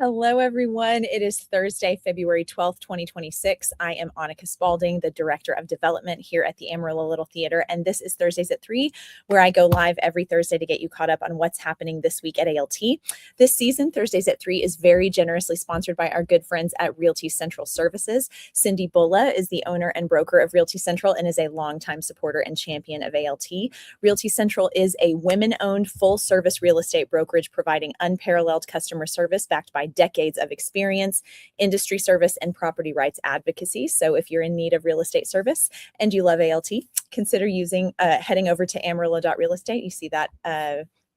Hello, everyone. It is Thursday, February 12th, 2026. I am Annika Spalding, the Director of Development here at the Amarillo Little Theater, and this is Thursdays at 3, where I go live every Thursday to get you caught up on what's happening this week at ALT. This season, Thursdays at 3 is very generously sponsored by our good friends at Realty Central Services. Cindy Bulla is the owner and broker of Realty Central and is a longtime supporter and champion of ALT. Realty Central is a women-owned full-service real estate brokerage providing unparalleled customer service backed by decades of experience, industry service, and property rights advocacy. So if you're in need of real estate service and you love ALT, consider heading over to amarillo.real estate. You see that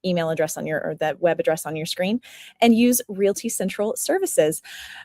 email address or that web address on your screen, and use Realty Central Services.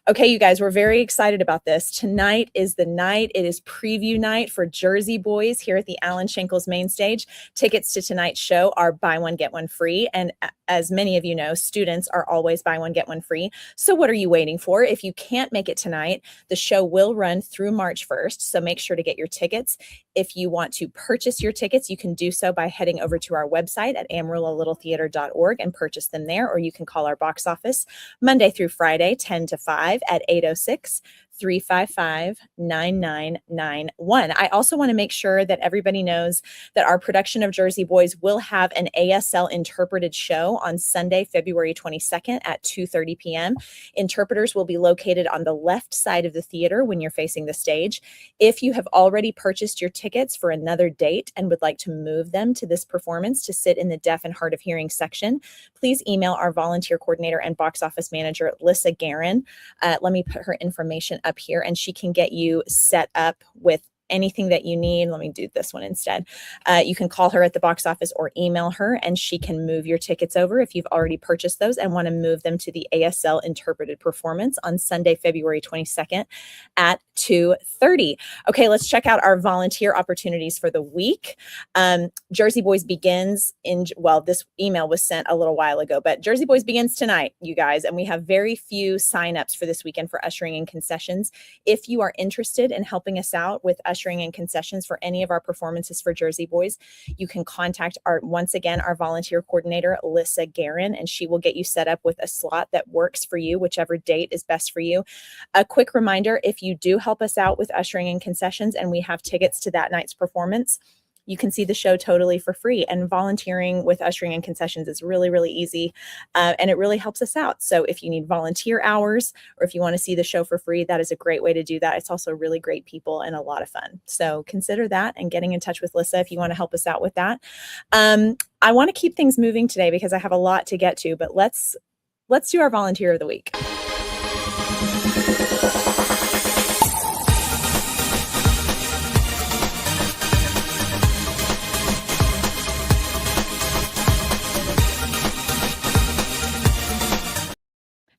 Okay, you guys, we're very excited about this. Tonight is the night. It is preview night for Jersey Boys here at the Alan Schenkel's main stage. Tickets to tonight's show are buy one, get one free. And as many of you know, students are always buy one, get one free. So what are you waiting for? If you can't make it tonight, the show will run through March 1st. So make sure to get your tickets. If you want to purchase your tickets, you can do so by heading over to our website at AmarilloLittleTheater.org and purchase them there, or you can call our box office Monday through Friday, 10 to 5 at 806-355-9991. I also want to make sure that everybody knows that our production of Jersey Boys will have an ASL interpreted show on Sunday, February 22nd at 2:30 p.m. Interpreters will be located on the left side of the theater when you're facing the stage. If you have already purchased your tickets for another date and would like to move them to this performance to sit in the deaf and hard of hearing section, please email our volunteer coordinator and box office manager, Lissa Guerin. Let me put her information up here, and she can get you set up with anything that you need. Let me do this one instead. You can call her at the box office or email her, and she can move your tickets over if you've already purchased those and want to move them to the ASL interpreted performance on Sunday, February 22nd at 2:30. Okay, let's check out our volunteer opportunities for the week. Jersey Boys begins this email was sent a little while ago, but Jersey Boys begins tonight, you guys, and we have very few signups for this weekend for ushering and concessions. If you are interested in helping us out with ushering and concessions for any of our performances for Jersey Boys, you can contact our volunteer coordinator, Lissa Guerin, and she will get you set up with a slot that works for you, whichever date is best for you. A quick reminder, if you do help us out with ushering and concessions and we have tickets to that night's performance, you can see the show totally for free. And volunteering with ushering and concessions is really, really easy. And it really helps us out. So if you need volunteer hours or if you want to see the show for free, that is a great way to do that. It's also really great people and a lot of fun. So consider that and getting in touch with Lissa if you want to help us out with that. I want to keep things moving today because I have a lot to get to, but let's do our volunteer of the week.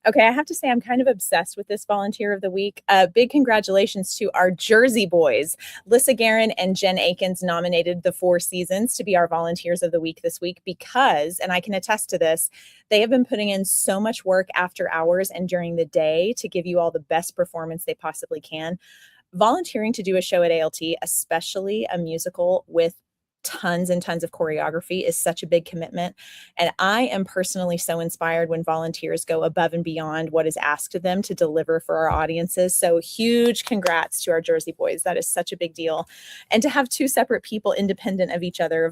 Okay, I have to say I'm kind of obsessed with this volunteer of the week. Big congratulations to our Jersey Boys. Lissa Guerin and Jen Akins nominated the Four Seasons to be our volunteers of the week this week because, and I can attest to this, they have been putting in so much work after hours and during the day to give you all the best performance they possibly can. Volunteering to do a show at ALT, especially a musical with tons and tons of choreography, is such a big commitment. And I am personally so inspired when volunteers go above and beyond what is asked of them to deliver for our audiences. So huge congrats to our Jersey Boys. That is such a big deal. And to have two separate people independent of each other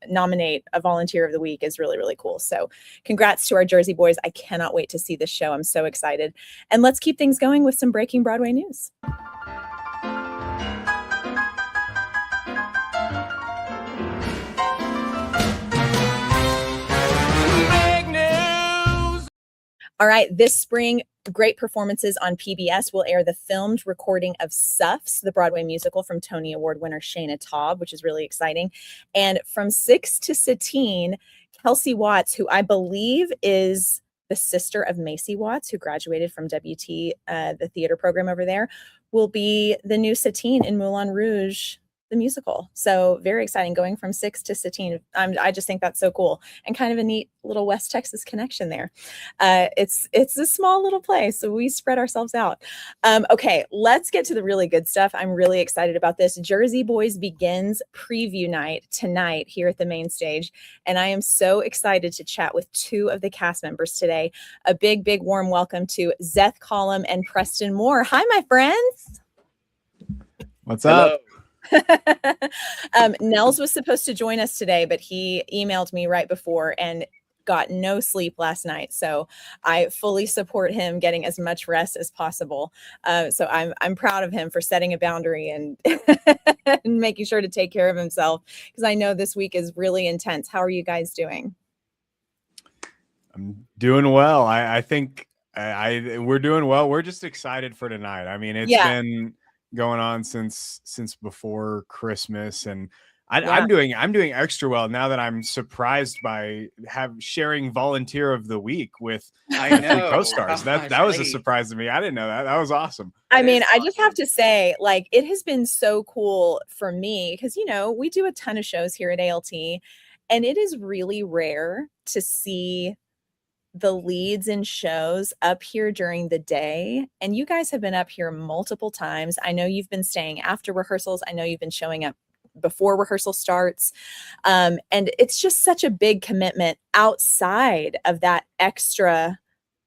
nominate a volunteer of the week is really, really cool. So congrats to our Jersey Boys. I cannot wait to see this show. I'm so excited. And let's keep things going with some breaking Broadway news. All right, this spring, great performances on PBS will air the filmed recording of Suffs, the Broadway musical from Tony Award winner Shayna Taub, which is really exciting. And from 6 to Satine, Kelsey Watts, who I believe is the sister of Macy Watts, who graduated from WT, the theater program over there, will be the new Satine in Moulin Rouge the musical. So very exciting, going from 6 to Satine. I just think that's so cool, and kind of a neat little West Texas connection there. It's a small little place, so we spread ourselves out. Okay, let's get to the really good stuff. I'm really excited about this. Jersey Boys begins preview night tonight here at the main stage, and I am so excited to chat with two of the cast members today. A big warm welcome to Zeth Collom and Preston Moore. Hi, my friends. What's up? Nels was supposed to join us today, but he emailed me right before and got no sleep last night. So I fully support him getting as much rest as possible. So I'm proud of him for setting a boundary and, and making sure to take care of himself, because I know this week is really intense. How are you guys doing? I'm doing well. I think we're doing well. We're just excited for tonight. I mean, it's been going on since before Christmas, and I'm doing extra well now that I'm surprised by sharing volunteer of the week with three co-stars. That was a surprise to me. I didn't know that. That was awesome. I mean, I just have to say, like, it has been so cool for me because, you know, we do a ton of shows here at ALT, and it is really rare to see the leads in shows up here during the day. And you guys have been up here multiple times. I know you've been staying after rehearsals. I know you've been showing up before rehearsal starts. And it's just such a big commitment outside of that extra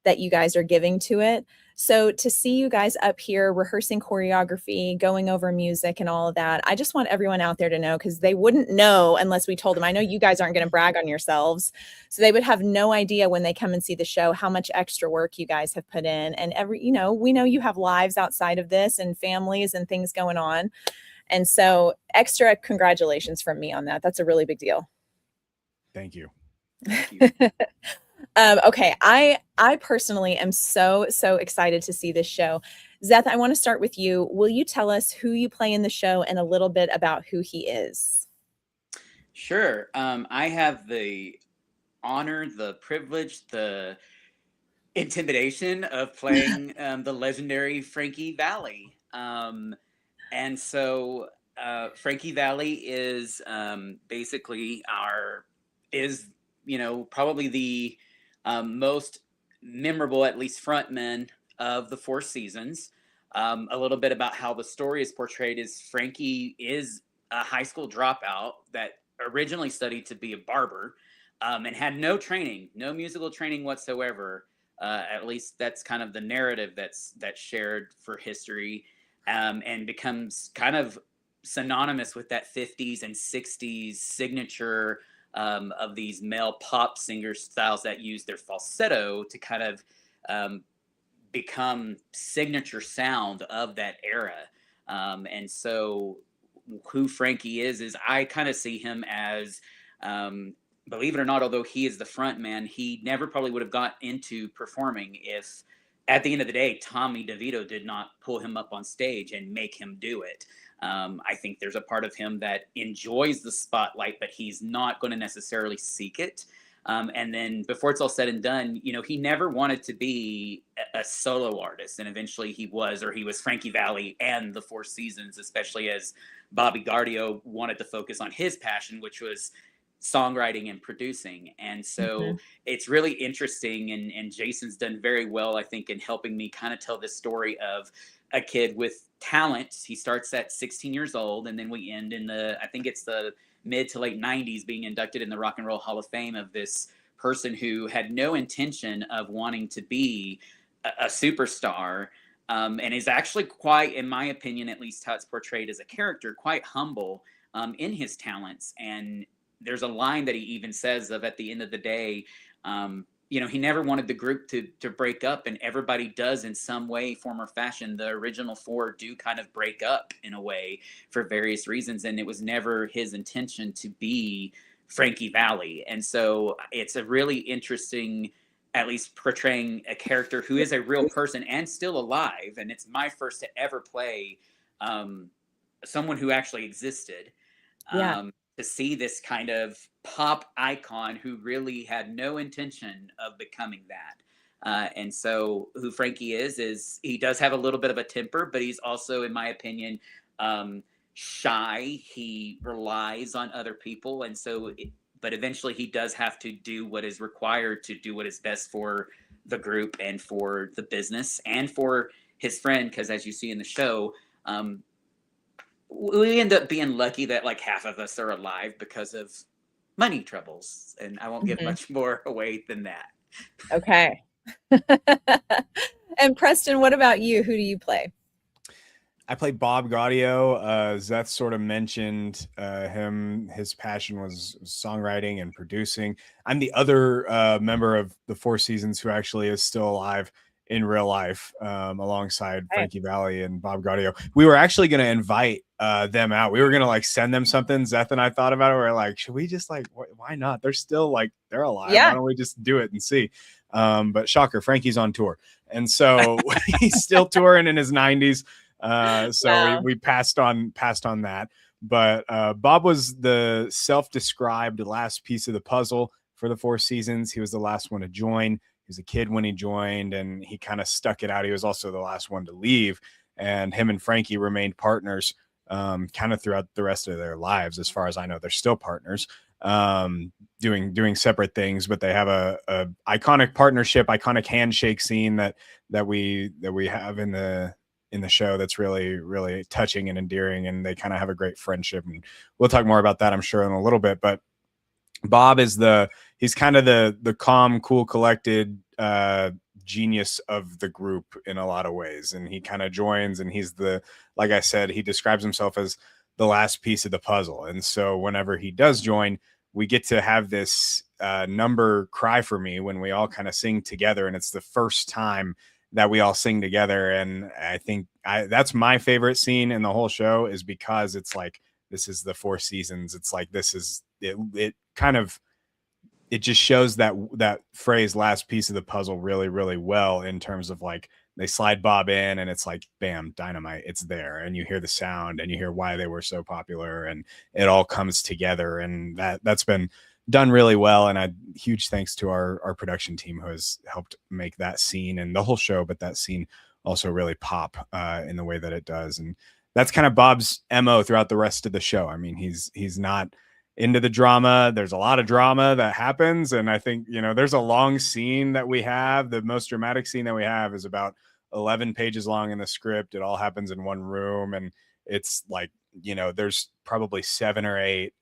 that you guys are giving to it. So to see you guys up here rehearsing choreography, going over music and all of that, I just want everyone out there to know, because they wouldn't know unless we told them. I know you guys aren't going to brag on yourselves, so they would have no idea when they come and see the show how much extra work you guys have put in. And we know you have lives outside of this and families and things going on. And so extra congratulations from me on that. That's a really big deal. Thank you. Thank you. Okay, I personally am so excited to see this show. Zeth, I want to start with you. Will you tell us who you play in the show and a little bit about who he is? Sure. I have the honor, the privilege, the intimidation of playing the legendary Frankie Valli. And so Frankie Valli is basically probably the most memorable, at least frontman of the Four Seasons. A little bit about how the story is portrayed is Frankie is a high school dropout that originally studied to be a barber and had no musical training whatsoever. At least that's kind of the narrative that's shared for history, and becomes kind of synonymous with that 50s and 60s signature of these male pop singer styles that use their falsetto to kind of become signature sound of that era. And so who Frankie is I kind of see him as, believe it or not, although he is the front man, he never probably would have got into performing if at the end of the day, Tommy DeVito did not pull him up on stage and make him do it. I think there's a part of him that enjoys the spotlight, but he's not going to necessarily seek it. And then before it's all said and done, he never wanted to be a solo artist. And eventually he was Frankie Valli and the Four Seasons, especially as Bobby Gardio wanted to focus on his passion, which was songwriting and producing. And so it's really interesting. And Jason's done very well, I think, in helping me kind of tell this story of a kid with talent. He starts at 16 years old, and then we end in I think it's the mid to late 90s, being inducted in the Rock and Roll Hall of Fame, of this person who had no intention of wanting to be a superstar, and is actually quite, in my opinion, at least how it's portrayed as a character, quite humble in his talents. And there's a line that he even says of, at the end of the day, he never wanted the group to break up, and everybody does in some way, form, or fashion. The original four do kind of break up in a way for various reasons, and it was never his intention to be Frankie Valli. And so it's a really interesting, at least portraying a character who is a real person and still alive. And it's my first to ever play someone who actually existed. To see this kind of pop icon who really had no intention of becoming that. And so who Frankie is he does have a little bit of a temper, but he's also, in my opinion, shy. He relies on other people. And so, but eventually he does have to do what is required to do what is best for the group and for the business and for his friend. Because as you see in the show, we end up being lucky that like half of us are alive because of money troubles. And I won't give much more away than that. Okay. And Preston, what about you? Who do you play? I played Bob Gaudio. Zeth sort of mentioned him. His passion was songwriting and producing. I'm the other member of the Four Seasons who actually is still alive in real life, alongside Frankie Valli and Bob Gaudio. We were actually going to invite them out. We were going to like send them something. Zeth and I thought about it. We were like, should we just like, why not? They're still like, they're alive. Yeah. Why don't we just do it and see? But shocker, Frankie's on tour. And so he's still touring in his 90s. So we passed on that. But Bob was the self-described last piece of the puzzle for the Four Seasons. He was the last one to join. He was a kid when he joined, and he kind of stuck it out. He was also the last one to leave, and him and Frankie remained partners kind of throughout the rest of their lives. As far as I know, they're still partners, doing separate things, but they have a iconic partnership, iconic handshake scene that we have in the show that's really, really touching and endearing, and they kind of have a great friendship. And we'll talk more about that, I'm sure, in a little bit. But Bob is he's kind of the calm, cool, collected genius of the group in a lot of ways. And he kind of joins, and he's like I said, he describes himself as the last piece of the puzzle. And so whenever he does join, we get to have this number, Cry For Me, when we all kind of sing together. And it's the first time that we all sing together. And I think that's my favorite scene in the whole show, is because it's like, this is the Four Seasons. It's like, this is it kind of, it just shows that phrase, last piece of the puzzle, really, really well, in terms of like, they slide Bob in and it's like, bam, dynamite, it's there. And you hear the sound and you hear why they were so popular, and it all comes together. And that's been done really well. And huge thanks to our production team, who has helped make that scene and the whole show, but that scene also really pop in the way that it does. And that's kind of Bob's MO throughout the rest of the show. I mean, he's not into the drama. There's a lot of drama that happens. And I think, there's a long scene that we have. The most dramatic scene that we have is about 11 pages long in the script. It all happens in one room. And it's like, there's probably 7 or 8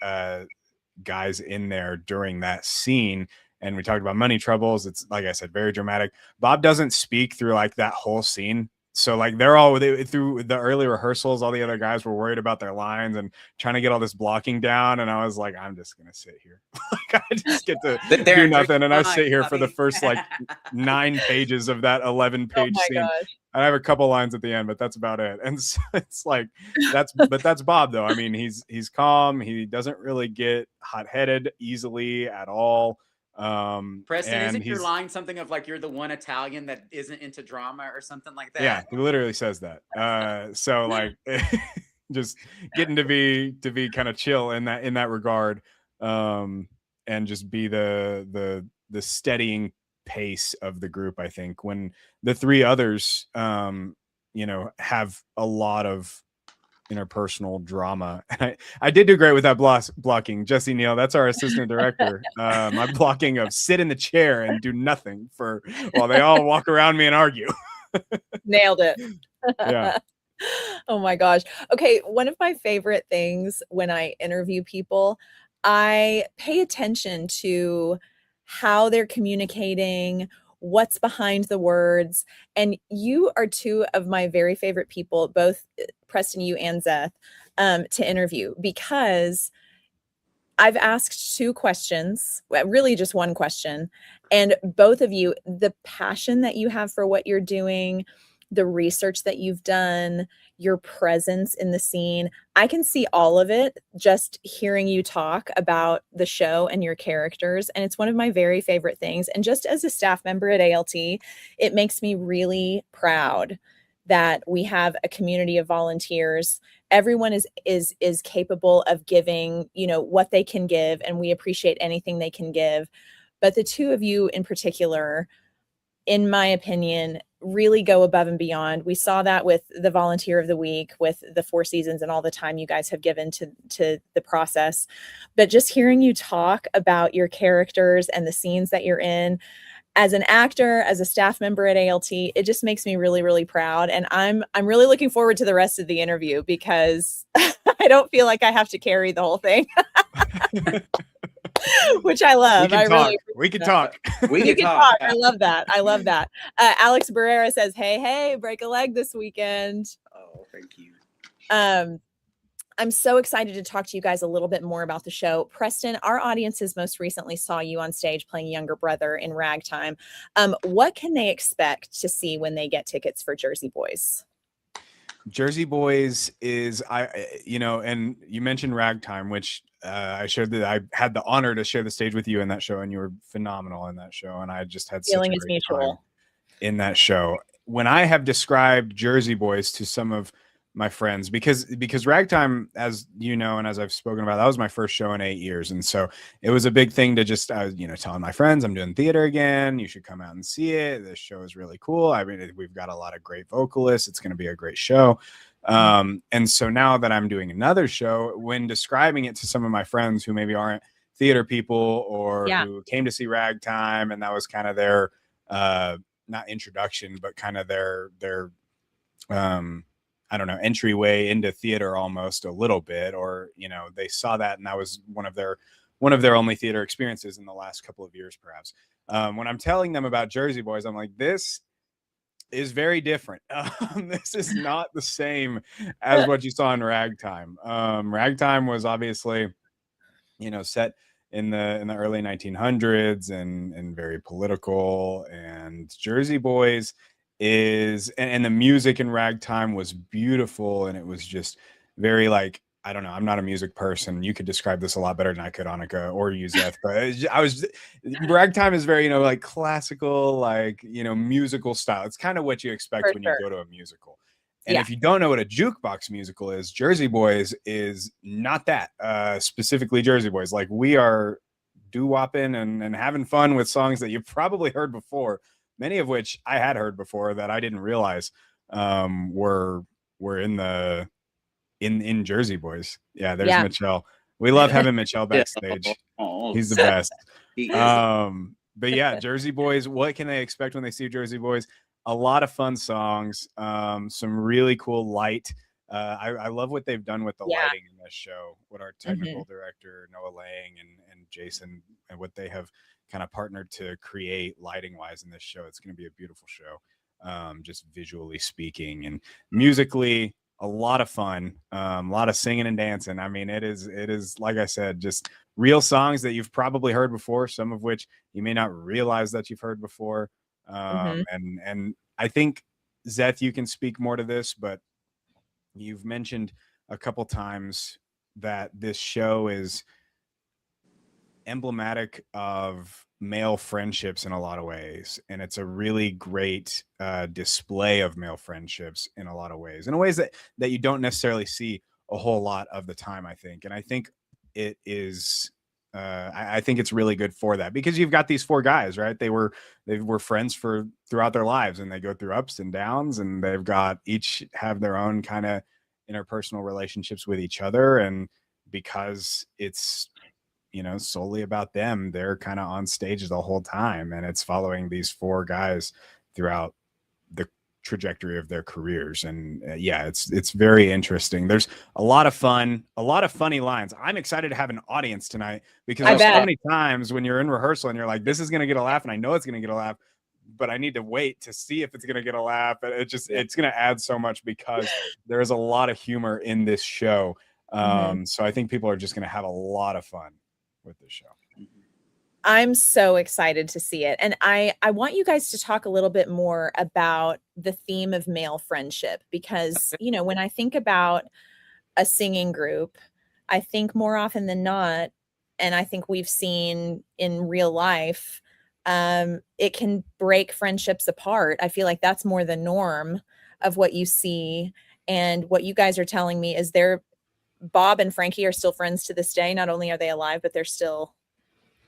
guys in there during that scene. And we talked about money troubles. It's, like I said, very dramatic. Bob doesn't speak through like that whole scene. So like through the early rehearsals, all the other guys were worried about their lines and trying to get all this blocking down. And I was like, I'm just going to sit here. Like, I just get to do nothing. And I sit here for the first like 9 pages of that 11-page scene. Gosh. I have a couple lines at the end, but that's about it. And so it's like, that's Bob though. I mean, he's calm. He doesn't really get hot-headed easily at all. Preston, isn't your line something of like, you're the one Italian that isn't into drama or something like that? Yeah, he literally says that. So like, just getting to be kind of chill in that regard, and just be the steadying pace of the group. I think when the 3 others have a lot of interpersonal drama, and I did do great with that blocking. Jesse Neal, that's our assistant director. My blocking of sit in the chair and do nothing while they all walk around me and argue. Nailed it. Yeah. Oh my gosh. Okay, one of my favorite things when I interview people, I pay attention to how they're communicating, what's behind the words. And you are 2 of my very favorite people, both Preston, you and Zeth, to interview, because I've asked 2 questions, really just one question. And both of you, the passion that you have for what you're doing, the research that you've done, your presence in the scene, I can see all of it just hearing you talk about the show and your characters. And it's one of my very favorite things. And just as a staff member at ALT, it makes me really proud that we have a community of volunteers. Everyone is capable of giving, what they can give, and we appreciate anything they can give. But the 2 of you in particular, in my opinion, really go above and beyond. We saw that with the Volunteer of the Week, with the 4 seasons and all the time you guys have given to the process. But just hearing you talk about your characters and the scenes that you're in, as an actor, as a staff member at ALT, it just makes me really, really proud. And I'm really looking forward to the rest of the interview, because I don't feel like I have to carry the whole thing. Which I love. We can talk. We can talk. I love that. I love that. Alex Barrera says, hey, break a leg this weekend. Oh, thank you. I'm so excited to talk to you guys a little bit more about the show. Preston, our audiences most recently saw you on stage playing younger brother in Ragtime. What can they expect to see when they get tickets for Jersey Boys? Jersey Boys is, and you mentioned Ragtime, which I had the honor to share the stage with you in that show, and you were phenomenal in that show. And I just had such a great time in that show. When I have described Jersey Boys to some of my friends, because Ragtime, as you know, and as I've spoken about, that was my first show in 8 years. And so it was a big thing to just, telling my friends, I'm doing theater again. You should come out and see it. This show is really cool. I mean, we've got a lot of great vocalists. It's going to be a great show. And so now that I'm doing another show, when describing it to some of my friends who maybe aren't theater people or who came to see Ragtime, and that was kind of their, not introduction, but kind of their I don't know, entryway into theater almost a little bit, or, they saw that and that was one of their only theater experiences in the last couple of years, perhaps. When I'm telling them about Jersey Boys, I'm like, this is very different. This is not the same as what you saw in Ragtime. Ragtime was obviously, set in the early 1900s and very political, and Jersey Boys is, and the music in Ragtime was beautiful, and it was just very, like, I don't know, I'm not a music person. You could describe this a lot better than I could, Annika, or you, Zeth, but Ragtime is very, like classical, like, musical style. It's kind of what you expect when you go to a musical. And if you don't know what a jukebox musical is, Jersey Boys is not that, specifically Jersey Boys. Like, we are doo-wopping and having fun with songs that you've probably heard before, many of which I had heard before that I didn't realize were in Jersey Boys. Yeah, there's Michelle. We love having Michelle backstage. He's the best. But yeah, Jersey Boys, what can they expect when they see Jersey Boys? A lot of fun songs, some really cool light. I love what they've done with the lighting in this show, what our technical director, Noah Lang, and Jason, and what they have kind of partnered to create lighting wise in this show. It's going to be a beautiful show, just visually speaking, and musically a lot of fun, a lot of singing and dancing. I mean, it is like I said, just real songs that you've probably heard before, some of which you may not realize that you've heard before. And I think, Zeth, you can speak more to this, but you've mentioned a couple times that this show is emblematic of male friendships in a lot of ways, and it's a really great display of male friendships in a lot of ways, that you don't necessarily see a whole lot of the time, I think. And I think it is I think it's really good for that, because you've got these 4 guys, right? They were friends throughout their lives, and they go through ups and downs, and they've got each have their own kind of interpersonal relationships with each other. And because it's, solely about them, they're kind of on stage the whole time, and it's following these 4 guys throughout the trajectory of their careers. And it's very interesting. There's a lot of fun, a lot of funny lines. I'm excited to have an audience tonight, because there's so many times when you're in rehearsal and you're like, this is going to get a laugh, and I know it's going to get a laugh, but I need to wait to see if it's going to get a laugh. It's going to add so much, because there is a lot of humor in this show. So I think people are just going to have a lot of fun with this show. I'm so excited to see it. And I want you guys to talk a little bit more about the theme of male friendship, because, when I think about a singing group, I think more often than not, and I think we've seen in real life, it can break friendships apart. I feel like that's more the norm of what you see. And what you guys are telling me is Bob and Frankie are still friends to this day. Not only are they alive, but they're still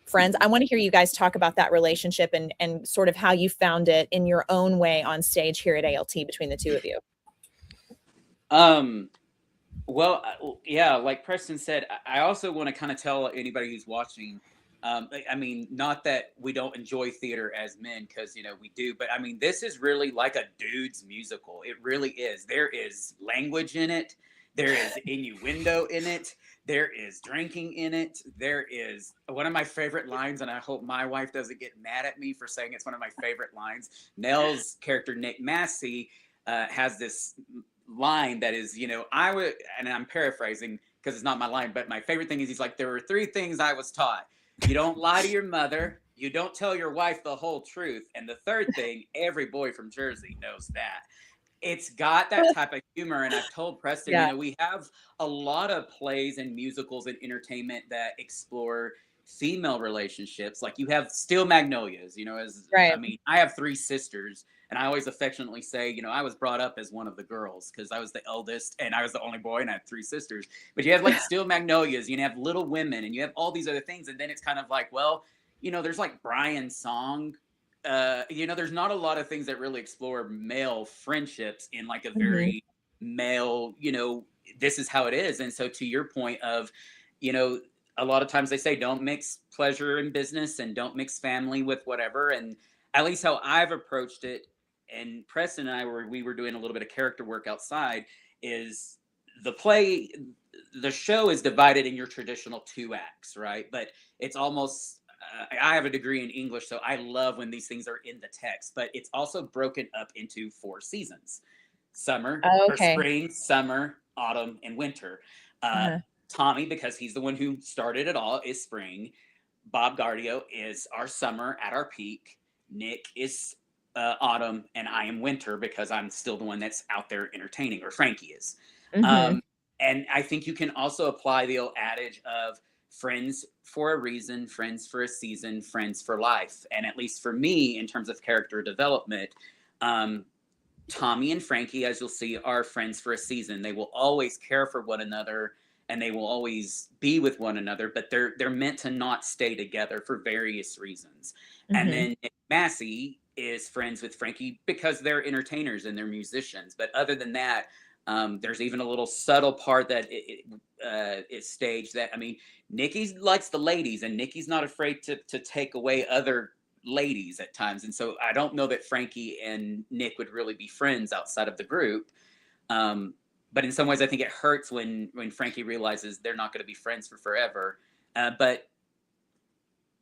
friends. I want to hear you guys talk about that relationship and sort of how you found it in your own way on stage here at ALT between the two of you. Well, yeah, like Preston said, I also want to kind of tell anybody who's watching, I mean, not that we don't enjoy theater as men, because, you know, we do, but I mean, this is really like a dude's musical. It really is. There is language in it. There is innuendo in it. There is drinking in it. There is one of my favorite lines, and I hope my wife doesn't get mad at me for saying it's one of my favorite lines. Nels' character, Nick Massey, has this line that is, you know, I would, and I'm paraphrasing because it's not my line, but my favorite thing is he's like, there were 3 things I was taught. You don't lie to your mother. You don't tell your wife the whole truth. And the third thing, every boy from Jersey knows that. It's got that type of humor. And I've told Preston, you know, we have a lot of plays and musicals and entertainment that explore female relationships. Like you have Steel Magnolias, you know, as I mean, I have 3 sisters. And I always affectionately say, you know, I was brought up as one of the girls because I was the eldest and I was the only boy and I had 3 sisters. But you have like Steel Magnolias, you have Little Women, and you have all these other things. And then it's kind of like, well, you know, there's like Brian's song. You know, there's not a lot of things that really explore male friendships in like a very male, you know, this is how it is. And so to your point of, you know, a lot of times they say don't mix pleasure and business and don't mix family with whatever. And at least how I've approached it, and Preston and I we were doing a little bit of character work outside, is the show is divided in your traditional 2 acts, right? But it's almost, I have a degree in English, so I love when these things are in the text, but it's also broken up into 4 seasons: summer, or spring, summer, autumn, and winter. Tommy, because he's the one who started it all, is spring. Bob Gardio is our summer at our peak. Nick is autumn, and I am winter because I'm still the one that's out there entertaining, or Frankie is. And I think you can also apply the old adage of friends for a reason, friends for a season, friends for life. And at least for me, in terms of character development, Tommy and Frankie, as you'll see, are friends for a season. They will always care for one another and they will always be with one another, but they're meant to not stay together for various reasons. And then Nick Massey is friends with Frankie because they're entertainers and they're musicians. But other than that, there's even a little subtle part that is staged that, I mean, Nikki likes the ladies and Nikki's not afraid to take away other ladies at times. And so I don't know that Frankie and Nick would really be friends outside of the group. But in some ways, I think it hurts when Frankie realizes they're not going to be friends for forever. But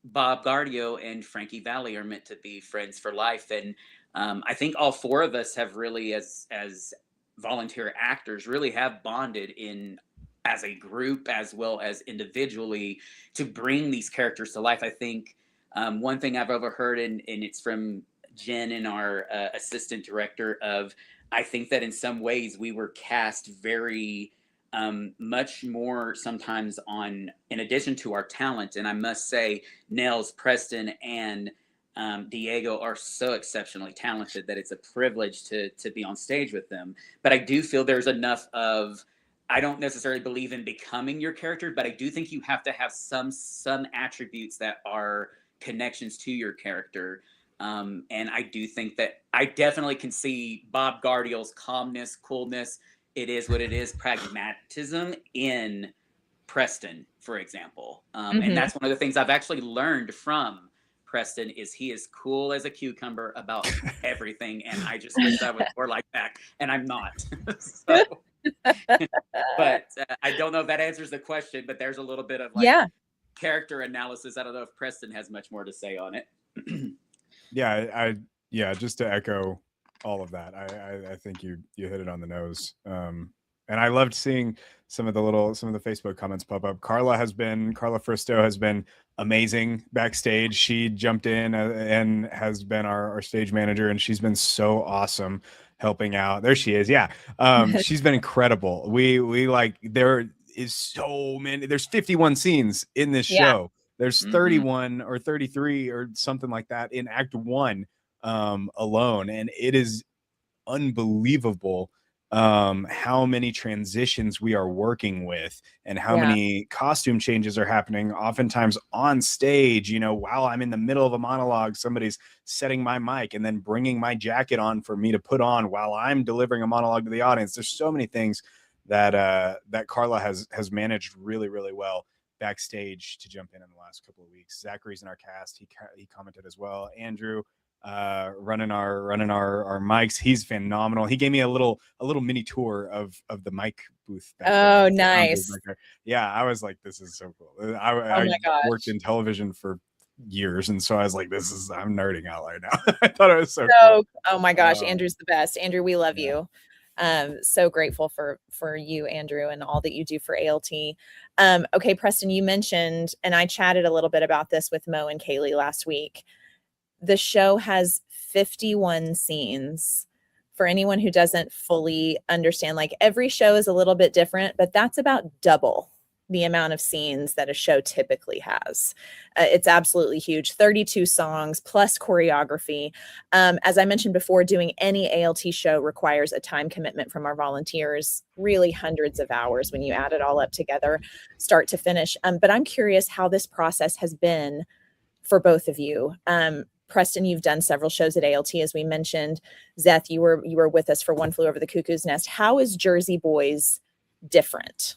Bob Gardio and Frankie Valli are meant to be friends for life. And I think all 4 of us have really, as volunteer actors, really have bonded in as a group as well as individually to bring these characters to life. I think one thing I've overheard, and it's from Jen and our assistant director, of I think that in some ways we were cast very much more sometimes on, in addition to our talent. And I must say, Nels, Preston, and Diego are so exceptionally talented that it's a privilege to be on stage with them. But I do feel there's enough of, I don't necessarily believe in becoming your character, but I do think you have to have some attributes that are connections to your character. And I do think that I definitely can see Bob Gardio's calmness, coolness, it is what it is, pragmatism in Preston, for example. And that's one of the things I've actually learned from Preston, is he is cool as a cucumber about everything. And I just wish I was more like that. And I'm not. So, but I don't know if that answers the question, but there's a little bit of like character analysis. I don't know if Preston has much more to say on it. Yeah, just to echo all of that, I think you hit it on the nose. And I loved seeing some of the Facebook comments pop up. Carla Fristo has been amazing backstage. She jumped in and has been our stage manager, and she's been so awesome helping out. There she is. Yeah. She's been incredible. We like, there is so many, there's 51 scenes in this show. There's 31 or 33 or something like that in Act 1 alone. And it is unbelievable how many transitions we are working with and how many costume changes are happening oftentimes on stage, while I'm in the middle of a monologue, somebody's setting my mic and then bringing my jacket on for me to put on while I'm delivering a monologue to the audience. There's so many things that Carla has managed really, really well backstage to jump in the last couple of weeks. Zachary's in our cast. He commented as well. Andrew, running our mics. He's phenomenal. He gave me a little mini tour of the mic booth. Oh, nice. Yeah, I was like, this is so cool. I worked in television for years, and so I was like, I'm nerding out right now. I thought it was so cool. Oh my gosh, Andrew's the best. Andrew, we love you. So grateful for you, Andrew, and all that you do for ALT. Okay, Preston, you mentioned, and I chatted a little bit about this with Mo and Kaylee last week. The show has 51 scenes. For anyone who doesn't fully understand, like every show is a little bit different, but that's about double the amount of scenes that a show typically has. It's absolutely huge. 32 songs plus choreography. As I mentioned before, doing any ALT show requires a time commitment from our volunteers, really hundreds of hours when you add it all up together, start to finish. But I'm curious how this process has been for both of you. Preston, you've done several shows at ALT, as we mentioned. Zeth, you were with us for One Flew Over the Cuckoo's Nest. How is Jersey Boys different?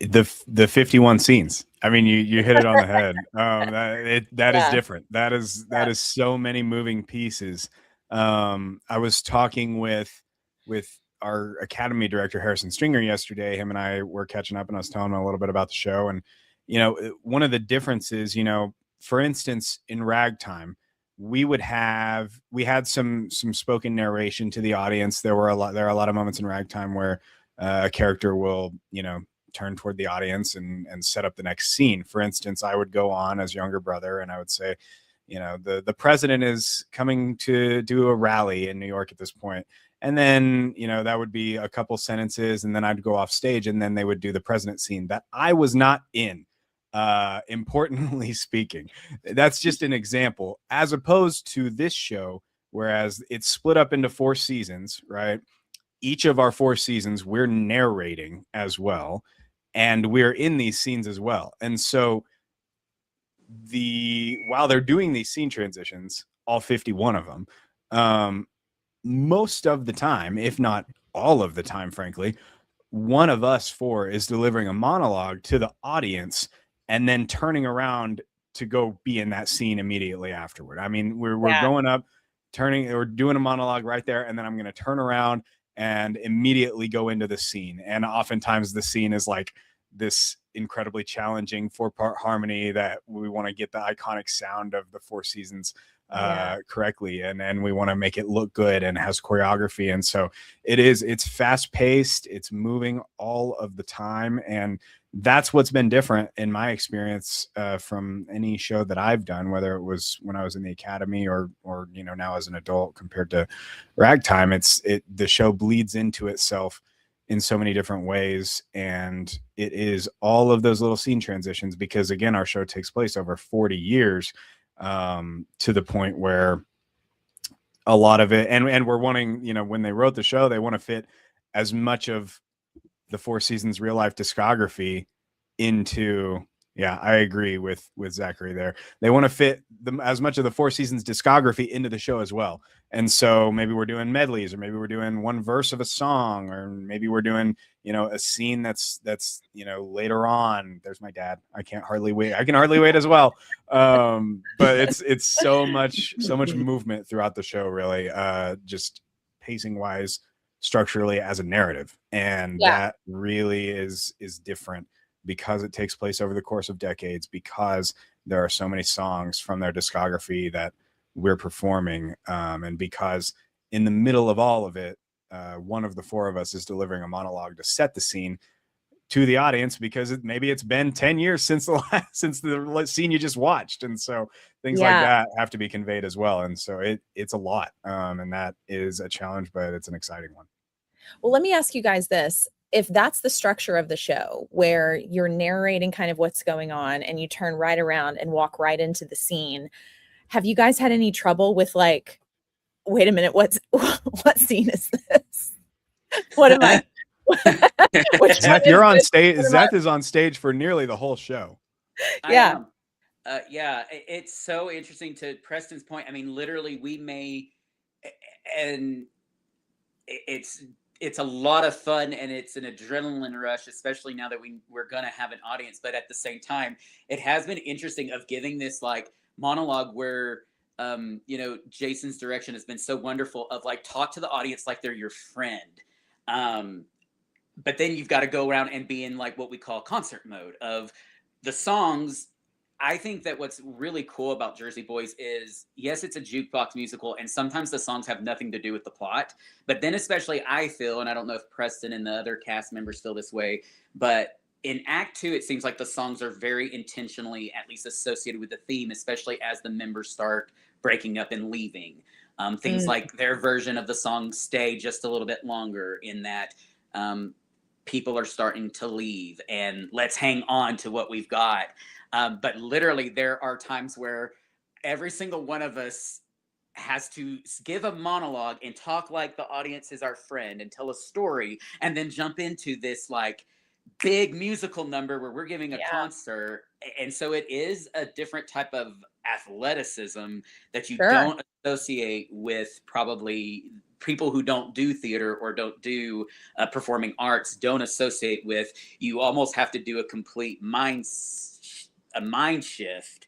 The 51 scenes. I mean, you hit it on the head. That is different. That is so many moving pieces. I was talking with our Academy director, Harrison Stringer, yesterday. Him and I were catching up, and I was telling him a little bit about the show. And, one of the differences, for instance, in Ragtime, we had some spoken narration to the audience. There are a lot of moments in Ragtime where a character will, turn toward the audience and set up the next scene. For instance, I would go on as younger brother and I would say, the president is coming to do a rally in New York at this point. And then, that would be a couple sentences, and then I'd go off stage, and then they would do the president scene that I was not in. Importantly speaking, that's just an example, as opposed to this show, whereas it's split up into 4 seasons, right? Each of our 4 seasons, we're narrating as well, and we're in these scenes as well. And so while they're doing these scene transitions, all 51 of them, most of the time, if not all of the time, frankly, one of us 4 is delivering a monologue to the audience and then turning around to go be in that scene immediately afterward. I mean, we're going up, we're doing a monologue right there, and then I'm going to turn around and immediately go into the scene. And oftentimes the scene is like this incredibly challenging 4-part harmony that we want to get the iconic sound of the 4 seasons correctly, and we want to make it look good and has choreography. And so it's fast paced, it's moving all of the time, and that's what's been different in my experience from any show that I've done, whether it was when I was in the Academy or now as an adult compared to Ragtime. The show bleeds into itself in so many different ways, and it is all of those little scene transitions, because again, our show takes place over 40 years, to the point where a lot of it, and we're wanting, when they wrote the show, they want to fit as much of the 4 seasons real life discography into, I agree with Zachary there. They want to fit as much of the 4 seasons discography into the show as well. And so maybe we're doing medleys, or maybe we're doing one verse of a song, or maybe we're doing, a scene that's later on. There's my dad. I can hardly wait as well. But it's so much movement throughout the show, really, just pacing wise, structurally, as a narrative. And that really is different, because it takes place over the course of decades, because there are so many songs from their discography that we're performing, and because in the middle of all of it, one of the 4 of us is delivering a monologue to set the scene to the audience, because maybe it's been 10 years since the scene you just watched, and so things like that have to be conveyed as well. And so it's a lot, and that is a challenge, but it's an exciting one. Well, let me ask you guys this. If that's the structure of the show, where you're narrating kind of what's going on and you turn right around and walk right into the scene, have you guys had any trouble with, like, wait a minute, what scene is this? What am I? Which Zeth, you're on stage. Zeth is on stage for nearly the whole show. Yeah. Yeah, it's so interesting to Preston's point. I mean, literally, we may, and it's a lot of fun and it's an adrenaline rush, especially now that we're gonna have an audience. But at the same time, it has been interesting of giving this like monologue where Jason's direction has been so wonderful of like talk to the audience like they're your friend. But then you've got to go around and be in like what we call concert mode of the songs. I think that what's really cool about Jersey Boys is, yes, it's a jukebox musical, and sometimes the songs have nothing to do with the plot. But then, especially, I feel, and I don't know if Preston and the other cast members feel this way, but in Act Two, it seems like the songs are very intentionally, at least associated with the theme, especially as the members start breaking up and leaving. Things like their version of the song "Stay" just a little bit longer. In that. People are starting to leave and let's hang on to what we've got. But literally there are times where every single one of us has to give a monologue and talk like the audience is our friend and tell a story and then jump into this like big musical number where we're giving a concert. And so it is a different type of athleticism that you don't associate with probably people who don't do theater or don't do performing arts don't associate with. You almost have to do a complete mind shift.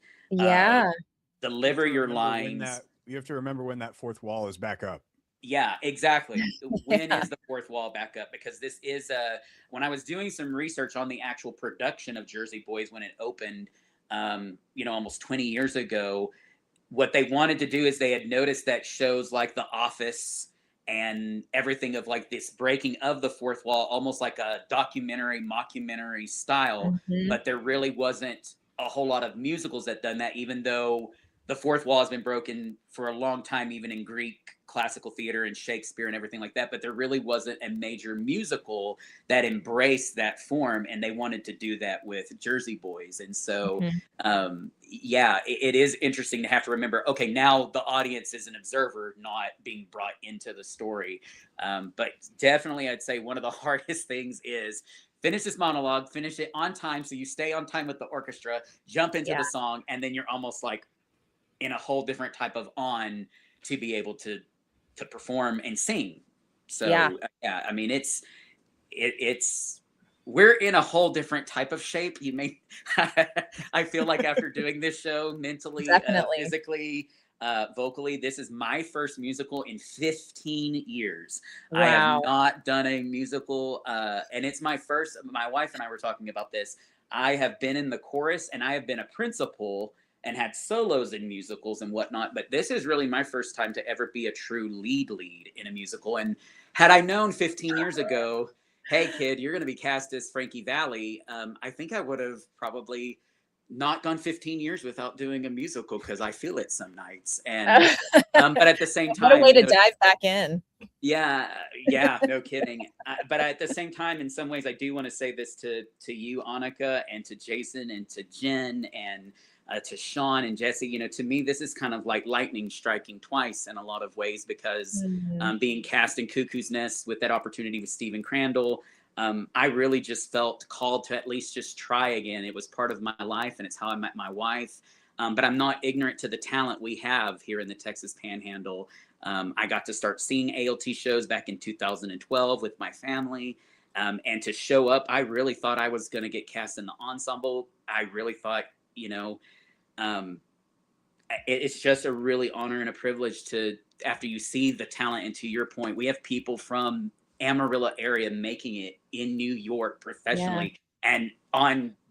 Deliver your lines. You have to remember when that fourth wall is back up. Yeah, exactly. When is the fourth wall back up? Because this is when I was doing some research on the actual production of Jersey Boys when it opened, almost 20 years ago, what they wanted to do is they had noticed that shows like The Office and everything of like this breaking of the fourth wall, almost like a documentary, mockumentary style, but there really wasn't a whole lot of musicals that done that, even though the fourth wall has been broken for a long time, even in Greek classical theater and Shakespeare and everything like that. But there really wasn't a major musical that embraced that form. And they wanted to do that with Jersey Boys. And so, it is interesting to have to remember, okay, now the audience is an observer, not being brought into the story. But definitely I'd say one of the hardest things is finish this monologue, finish it on time. So you stay on time with the orchestra, jump into the song, and then you're almost like in a whole different type of on to be able to perform and sing. So I mean, it's we're in a whole different type of shape. You may, I feel like after doing this show mentally, physically, vocally, this is my first musical in 15 years. Wow. I have not done a musical, and it's my first. My wife and I were talking about this. I have been in the chorus and I have been a principal and had solos in musicals and whatnot. But this is really my first time to ever be a true lead in a musical. And had I known 15 years ago, hey kid, you're going to be cast as Frankie Valli, I think I would have probably not gone 15 years without doing a musical because I feel it some nights. And but at the same time, what a way to dive back in. Yeah, no kidding. But at the same time, in some ways, I do want to say this to you, Annika, and to Jason, and to Jen, and to Sean and Jesse. To me, this is kind of like lightning striking twice in a lot of ways, because being cast in Cuckoo's Nest with that opportunity with Stephen Crandall, I really just felt called to at least just try again. It was part of my life, and it's how I met my wife. But I'm not ignorant to the talent we have here in the Texas Panhandle. I got to start seeing ALT shows back in 2012 with my family. And to show up, I really thought I was going to get cast in the ensemble. I really thought, it's just a really honor and a privilege to, after you see the talent, and to your point, we have people from Amarillo area making it in New York professionally and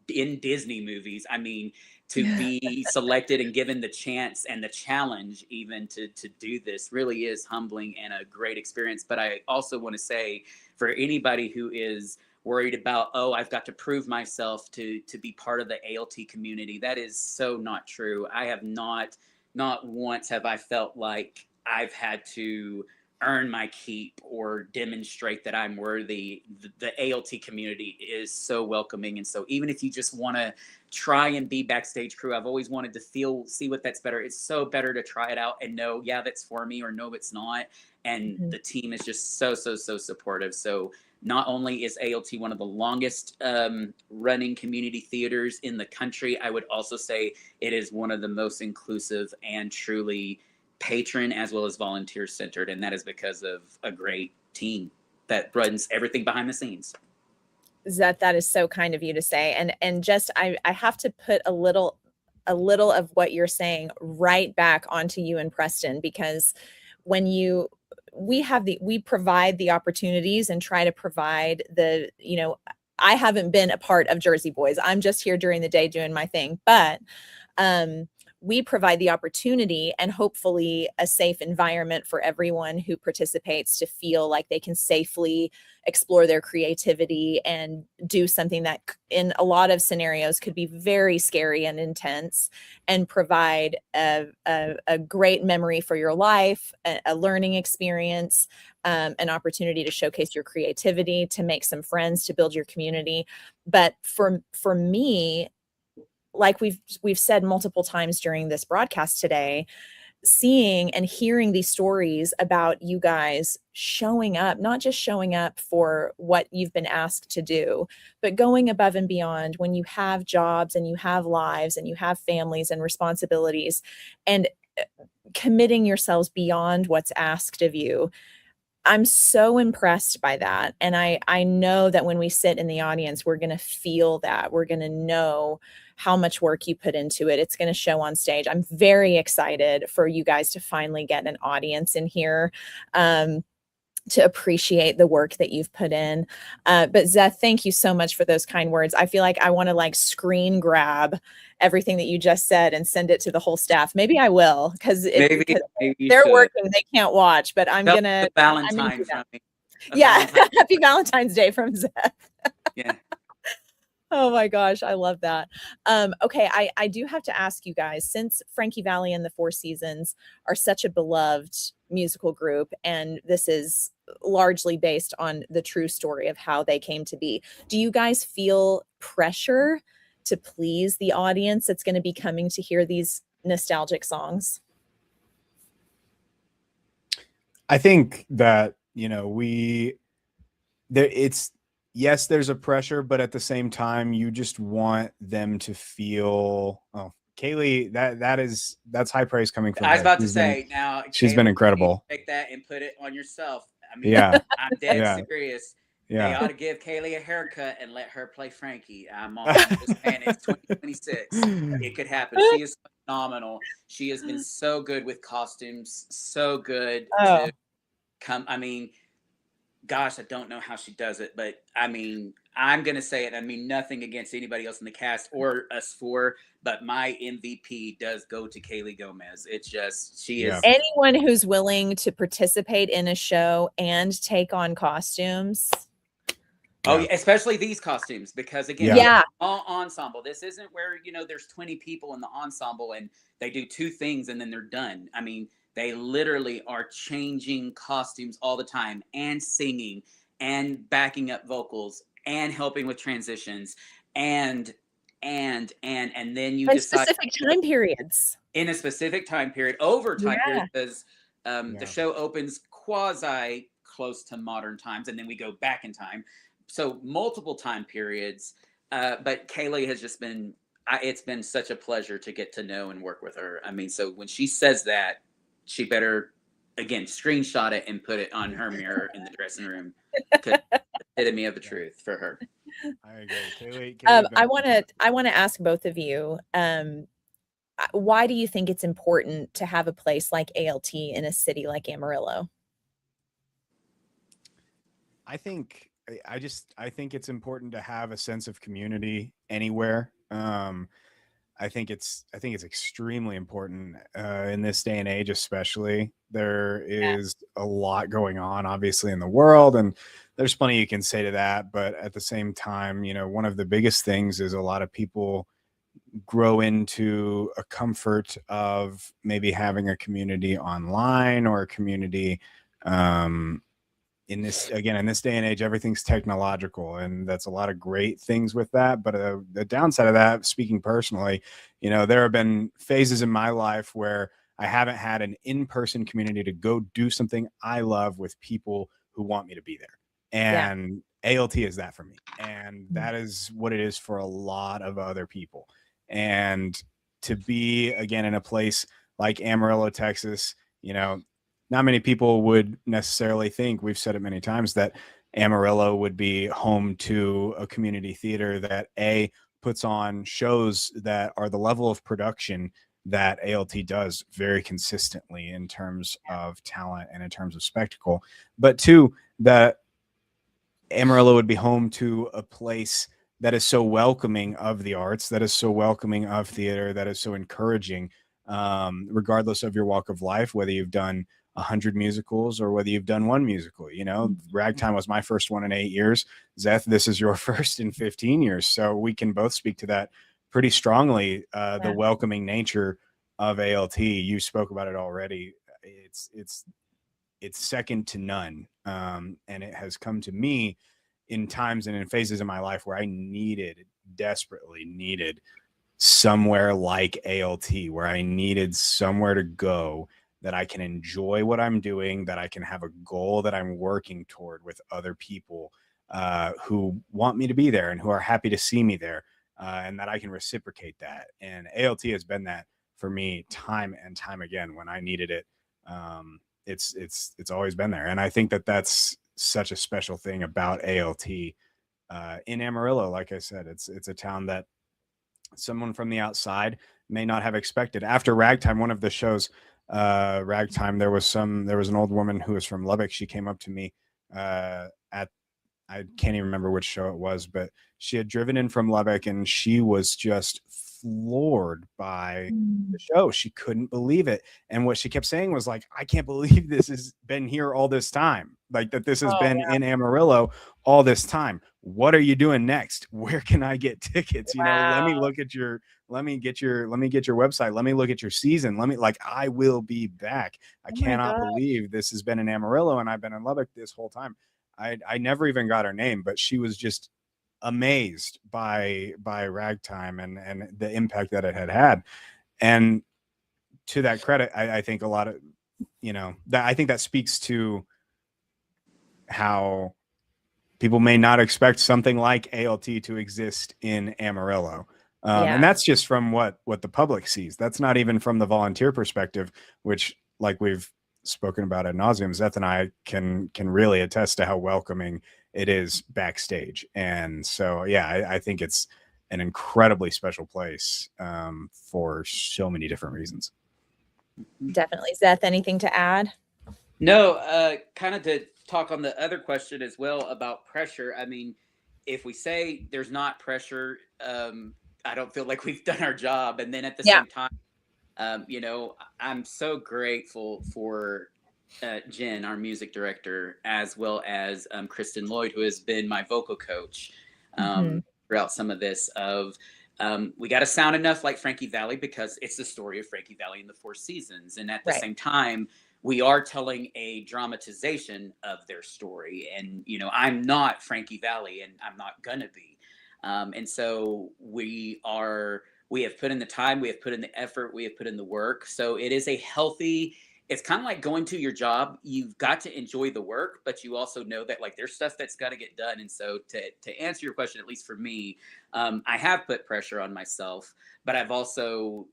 in Disney movies. I mean, to be selected and given the chance and the challenge even to do this really is humbling and a great experience. But I also want to say, for anybody who is worried about, I've got to prove myself to be part of the ALT community, that is so not true. I have not once have I felt like I've had to earn my keep or demonstrate that I'm worthy. The ALT community is so welcoming. And so even if you just want to try and be backstage crew, I've always wanted to see what that's better. It's so better to try it out and know, yeah, that's for me, or no, it's not. And the team is just so supportive. So not only is ALT one of the longest running community theaters in the country, I would also say it is one of the most inclusive and truly patron as well as volunteer centered. And that is because of a great team that runs everything behind the scenes. Zeth, that is so kind of you to say. And just, I have to put a little of what you're saying right back onto you and Preston, because when we provide the opportunities and try to provide the, I haven't been a part of Jersey Boys. I'm just here during the day doing my thing, but we provide the opportunity and hopefully a safe environment for everyone who participates to feel like they can safely explore their creativity and do something that in a lot of scenarios could be very scary and intense, and provide a great memory for your life, a learning experience, an opportunity to showcase your creativity, to make some friends, to build your community. But for me, like we've said multiple times during this broadcast today, seeing and hearing these stories about you guys showing up, not just showing up for what you've been asked to do, but going above and beyond when you have jobs and you have lives and you have families and responsibilities, and committing yourselves beyond what's asked of you. I'm so impressed by that. And I know that when we sit in the audience, we're going to feel that. We're going to know how much work you put into it. It's going to show on stage. I'm very excited for you guys to finally get an audience in here to appreciate the work that you've put in. But Zeth, thank you so much for those kind words. I feel like I want to screen grab everything that you just said and send it to the whole staff. Maybe I will, because they're working, they can't watch, but I'm going to. Valentine's from me. Yeah. Happy Valentine's Day from Zeth. Yeah. Oh my gosh, I love that. Okay, I do have to ask you guys, since Frankie Valli and the Four Seasons are such a beloved musical group, and this is largely based on the true story of how they came to be, do you guys feel pressure to please the audience that's going to be coming to hear these nostalgic songs? I think that, yes, there's a pressure, but at the same time, you just want them to feel, Kaylee, that's high praise coming from her. I was about to say, now she's been incredible. Take that and put it on yourself. I mean, yeah, I'm dead serious. Yeah. They ought to give Kaylee a haircut and let her play Frankie. I'm just saying, it's 2026. It could happen. She is phenomenal. She has been so good with costumes, so good to come. I mean, gosh, I don't know how she does it, but I mean, I'm going to say it. I mean, nothing against anybody else in the cast or us four, but my MVP does go to Kaylee Gomez. It's just, she is. Anyone who's willing to participate in a show and take on costumes. Oh, yeah, especially these costumes, because again, ensemble. This isn't where, there's 20 people in the ensemble and they do two things and then they're done. I mean, they literally are changing costumes all the time and singing and backing up vocals and helping with transitions and then you decide specific time periods. In a specific time period, over time period, because the show opens quasi close to modern times and then we go back in time. So multiple time periods. But Kaylee has just been, it's been such a pleasure to get to know and work with her. I mean, so when she says that, she better, again, screenshot it and put it on her mirror in the dressing room. Epitome of the truth for her. I agree. Kaylee, I want to ask both of you, why do you think it's important to have a place like ALT in a city like Amarillo? I think it's important to have a sense of community anywhere. I think it's extremely important in this day and age, especially. There is a lot going on, obviously, in the world, and there's plenty you can say to that. But at the same time, one of the biggest things is a lot of people grow into a comfort of maybe having a community online or a community In this day and age, everything's technological, and that's a lot of great things with that. But the downside of that, speaking personally, there have been phases in my life where I haven't had an in-person community to go do something I love with people who want me to be there. And ALT is that for me. And that is what it is for a lot of other people. And to be, again, in a place like Amarillo, Texas, not many people would necessarily think, we've said it many times, that Amarillo would be home to a community theater that puts on shows that are the level of production that ALT does very consistently in terms of talent and in terms of spectacle. But two, that Amarillo would be home to a place that is so welcoming of the arts, that is so welcoming of theater, that is so encouraging, regardless of your walk of life, whether you've done 100 musicals or whether you've done one musical. Ragtime was my first one in 8 years. Zeth, this is your first in 15 years. So we can both speak to that pretty strongly, the welcoming nature of ALT. You spoke about it already. It's second to none. And it has come to me in times and in phases in my life where I desperately needed somewhere like ALT, where I needed somewhere to go that I can enjoy what I'm doing, that I can have a goal that I'm working toward with other people who want me to be there and who are happy to see me there, and that I can reciprocate that. And ALT has been that for me time and time again when I needed it. It's always been there. And I think that that's such a special thing about ALT in Amarillo. Like I said, it's a town that someone from the outside may not have expected. After Ragtime, one of the shows, Ragtime, there was an old woman who was from Lubbock. She came up to me I can't even remember which show it was, but she had driven in from Lubbock and she was just floored by the show. She couldn't believe it. And what she kept saying was like, I can't believe this has been here all this time. Like that this has been in Amarillo all this time. What are you doing next? Where can I get tickets? Let me get your website. Let me look at your season. I will be back. I cannot believe this has been in Amarillo and I've been in Lubbock this whole time. I never even got her name, but she was just amazed by Ragtime and the impact that it had. And to that credit, I think a lot of, I think that speaks to how people may not expect something like ALT to exist in Amarillo. And that's just from what the public sees. That's not even from the volunteer perspective, which, like we've spoken about ad nauseum, Zeth and I can really attest to how welcoming it is backstage. And so, I think it's an incredibly special place for so many different reasons. Definitely. Zeth, anything to add? No, kind of to talk on the other question as well about pressure. I mean, if we say there's not pressure, I don't feel like we've done our job. And then at the same time, I'm so grateful for Jen, our music director, as well as Kristen Lloyd, who has been my vocal coach throughout some of this. We got to sound enough like Frankie Valli because it's the story of Frankie Valli in the Four Seasons. And at the same time, we are telling a dramatization of their story. And, I'm not Frankie Valli and I'm not going to be. And so we have put in the time, we have put in the effort, we have put in the work. So it is it's kind of like going to your job. You've got to enjoy the work, but you also know that there's stuff that's got to get done. And so to answer your question, at least for me, I have put pressure on myself, but I've also,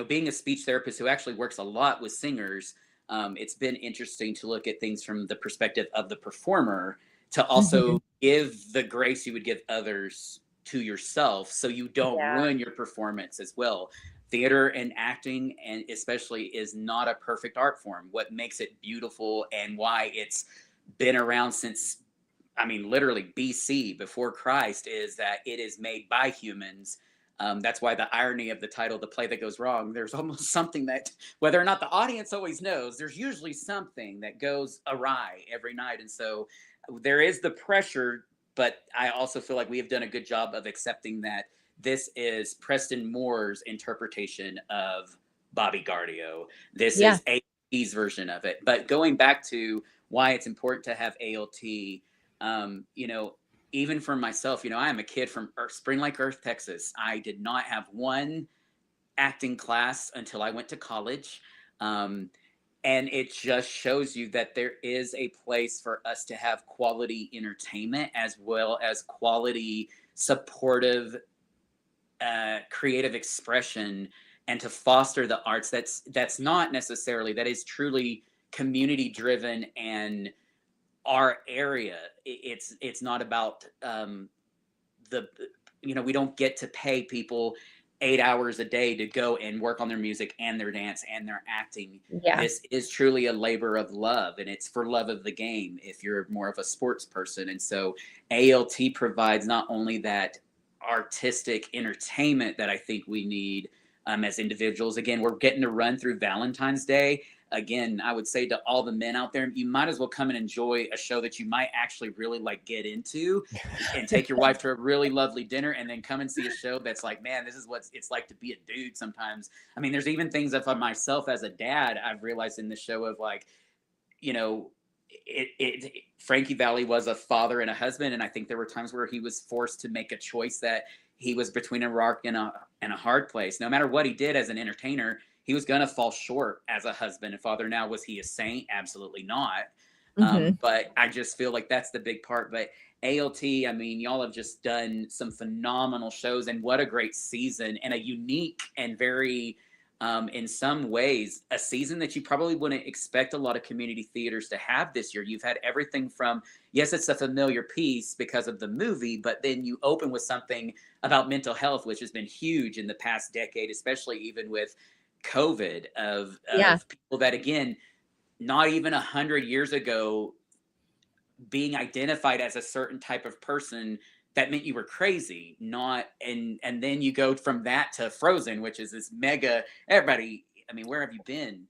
being a speech therapist who actually works a lot with singers, it's been interesting to look at things from the perspective of the performer to also give the grace you would give others to yourself so you don't ruin your performance as well. Theater and acting, and especially, is not a perfect art form. What makes it beautiful and why it's been around since, literally BC, before Christ, is that it is made by humans. That's why the irony of the title, The Play That Goes Wrong, there's almost something that, whether or not the audience always knows, there's usually something that goes awry every night. And so there is the pressure, but I also feel like we have done a good job of accepting that this is Preston Moore's interpretation of Bobby Gardio. This is AP's version of it. But going back to why it's important to have ALT. Even for myself, I am a kid from Spring Lake Earth, Texas. I did not have one acting class until I went to college. And it just shows you that there is a place for us to have quality entertainment as well as quality supportive creative expression, and to foster the arts that's not necessarily, that is truly community driven. And our area, it's not about we don't get to pay people 8 hours a day to go and work on their music and their dance and their acting. Yeah. This is truly a labor of love, and it's for love of the game if you're more of a sports person. And so ALT provides not only that artistic entertainment that I think we need as individuals. Again, we're getting to run through Valentine's Day. Again, I would say to all the men out there, you might as well come and enjoy a show that you might actually really get into, and take your wife to a really lovely dinner, and then come and see a show that's like, man, this is what it's like to be a dude sometimes. I mean, there's even things that for myself as a dad, I've realized in the show of Frankie Valli was a father and a husband, and I think there were times where he was forced to make a choice that he was between a rock and a hard place. No matter what he did as an entertainer, he was going to fall short as a husband and father. Now, was he a saint? Absolutely not. But I just feel like that's the big part. But ALT, I mean, y'all have just done some phenomenal shows, and what a great season, and a unique and very, in some ways, a season that you probably wouldn't expect a lot of community theaters to have this year. You've had everything from, yes, it's a familiar piece because of the movie, but then you open with something about mental health, which has been huge in the past decade, especially even with COVID, of people that, again, not even 100 years ago, being identified as a certain type of person, that meant you were crazy. And then you go from that to Frozen, which is this mega, everybody, I mean, where have you been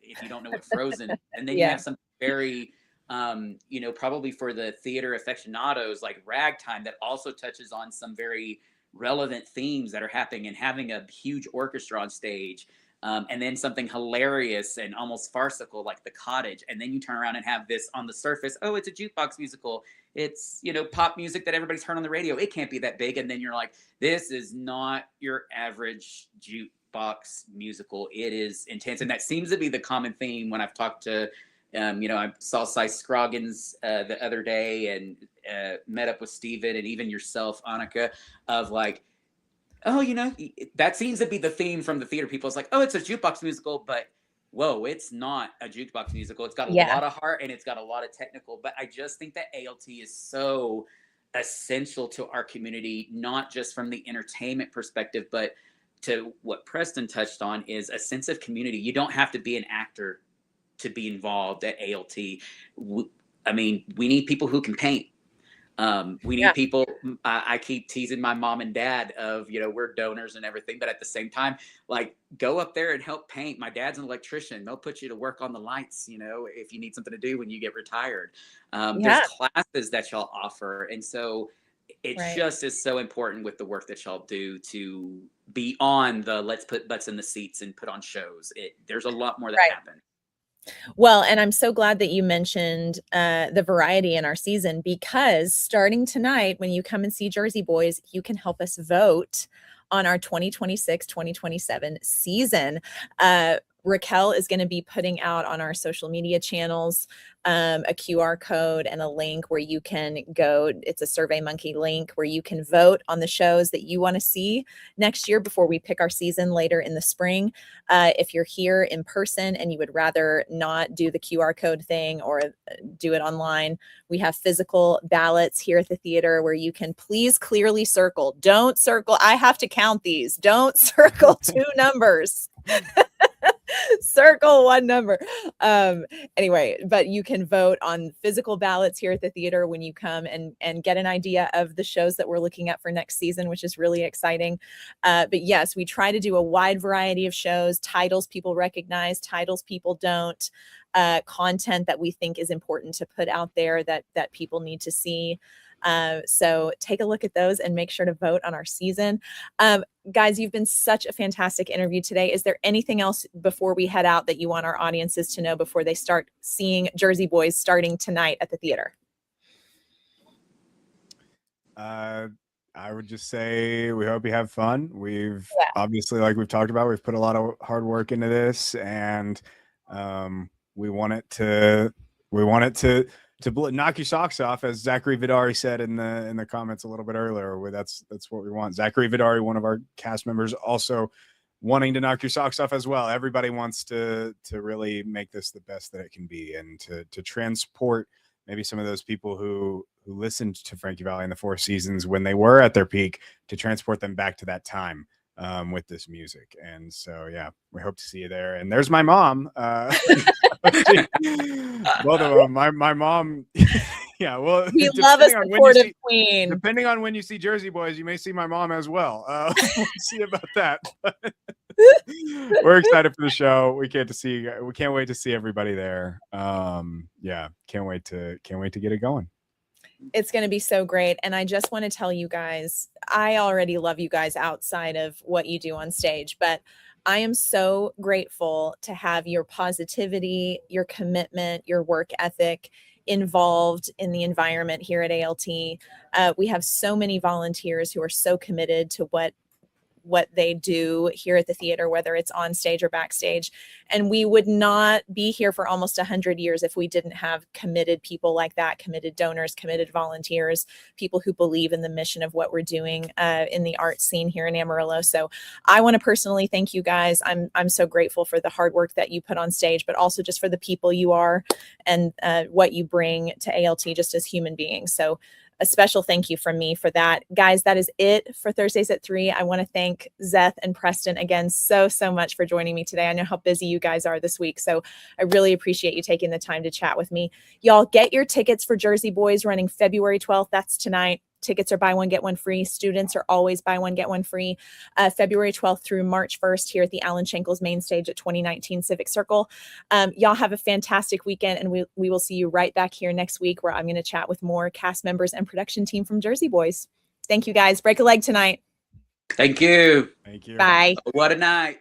if you don't know what Frozen is? And then you have some very, probably for the theater aficionados, like Ragtime, that also touches on some very relevant themes that are happening, and having a huge orchestra on stage. And then something hilarious and almost farcical like The Cottage. And then you turn around and have this on the surface, oh, it's a jukebox musical. It's, pop music that everybody's heard on the radio. It can't be that big. And then you're like, this is not your average jukebox musical. It is intense. And that seems to be the common theme when I've talked to, I saw Cy Scroggins the other day, and met up with Steven and even yourself, Annika, of like, oh, that seems to be the theme from the theater people. It's like, oh, it's a jukebox musical, but whoa, it's not a jukebox musical. It's got a lot of heart, and it's got a lot of technical. But I just think that ALT is so essential to our community, not just from the entertainment perspective, but to what Preston touched on, is a sense of community. You don't have to be an actor to be involved at ALT. I mean, we need people who can paint. We need people. I keep teasing my mom and dad of, we're donors and everything, but at the same time, like, go up there and help paint. My dad's an electrician. They'll put you to work on the lights, if you need something to do when you get retired. There's classes that y'all offer. And so it just is so important with the work that y'all do to be on the let's put butts in the seats and put on shows. There's a lot more that happens. Well, and I'm so glad that you mentioned the variety in our season, because starting tonight, when you come and see Jersey Boys, you can help us vote on our 2026-2027 season. Raquel is going to be putting out on our social media channels a QR code and a link where you can go. It's a SurveyMonkey link where you can vote on the shows that you want to see next year before we pick our season later in the spring. If you're here in person and you would rather not do the QR code thing or do it online, we have physical ballots here at the theater where you can please clearly circle. Don't circle. I have to count these. Don't circle two numbers. Circle one number. Anyway, but you can vote on physical ballots here at the theater when you come and get an idea of the shows that we're looking at for next season, which is really exciting. But yes, we try to do a wide variety of shows, titles people recognize, titles people don't, content that we think is important to put out there that people need to see. So take a look at those and make sure to vote on our season. Guys, you've been such a fantastic interview today. Is there anything else before we head out that you want our audiences to know before they start seeing Jersey Boys starting tonight at the theater? I would just say we hope you have fun. We've obviously, like we've talked about, we've put a lot of hard work into this, and we want it to knock your socks off, as Zachary Vidari said in the comments a little bit earlier. Where that's what we want. Zachary Vidari, one of our cast members, also wanting to knock your socks off as well. Everybody wants to really make this the best that it can be, and to transport maybe some of those people who listened to Frankie Valli and the Four Seasons when they were at their peak, to transport them back to that time with this music. And so, yeah, we hope to see you there. And there's my mom. Both of them. My mom. Yeah, well, we love a supportive queen. Depending on when you see Jersey Boys, you may see my mom as well. We'll see about that. We're excited for the show. We can't wait to see everybody there. Yeah, can't wait to get it going. It's going to be so great. And I just want to tell you guys, I already love you guys outside of what you do on stage, but I am so grateful to have your positivity, your commitment, your work ethic involved in the environment here at ALT. We have so many volunteers who are so committed to what they do here at the theater, whether it's on stage or backstage. And we would not be here for almost 100 years if we didn't have committed people like that, committed donors, committed volunteers, people who believe in the mission of what we're doing in the art scene here in Amarillo. So I want to personally thank you guys. I'm so grateful for the hard work that you put on stage, but also just for the people you are and what you bring to ALT just as human beings. So a special thank you from me for that. Guys, that is it for Thursdays at 3. I want to thank Zeth and Preston again so much for joining me today. I know how busy you guys are this week, so I really appreciate you taking the time to chat with me. Y'all, get your tickets for Jersey Boys running February 12th. That's tonight. Tickets are buy one, get one free. Students are always buy one, get one free. February 12th through March 1st here at the Alan Shankles main stage at 2019 Civic Circle. Y'all have a fantastic weekend, and we will see you right back here next week, where I'm going to chat with more cast members and production team from Jersey Boys. Thank you, guys. Break a leg tonight. Thank you. Thank you. Bye. What a night.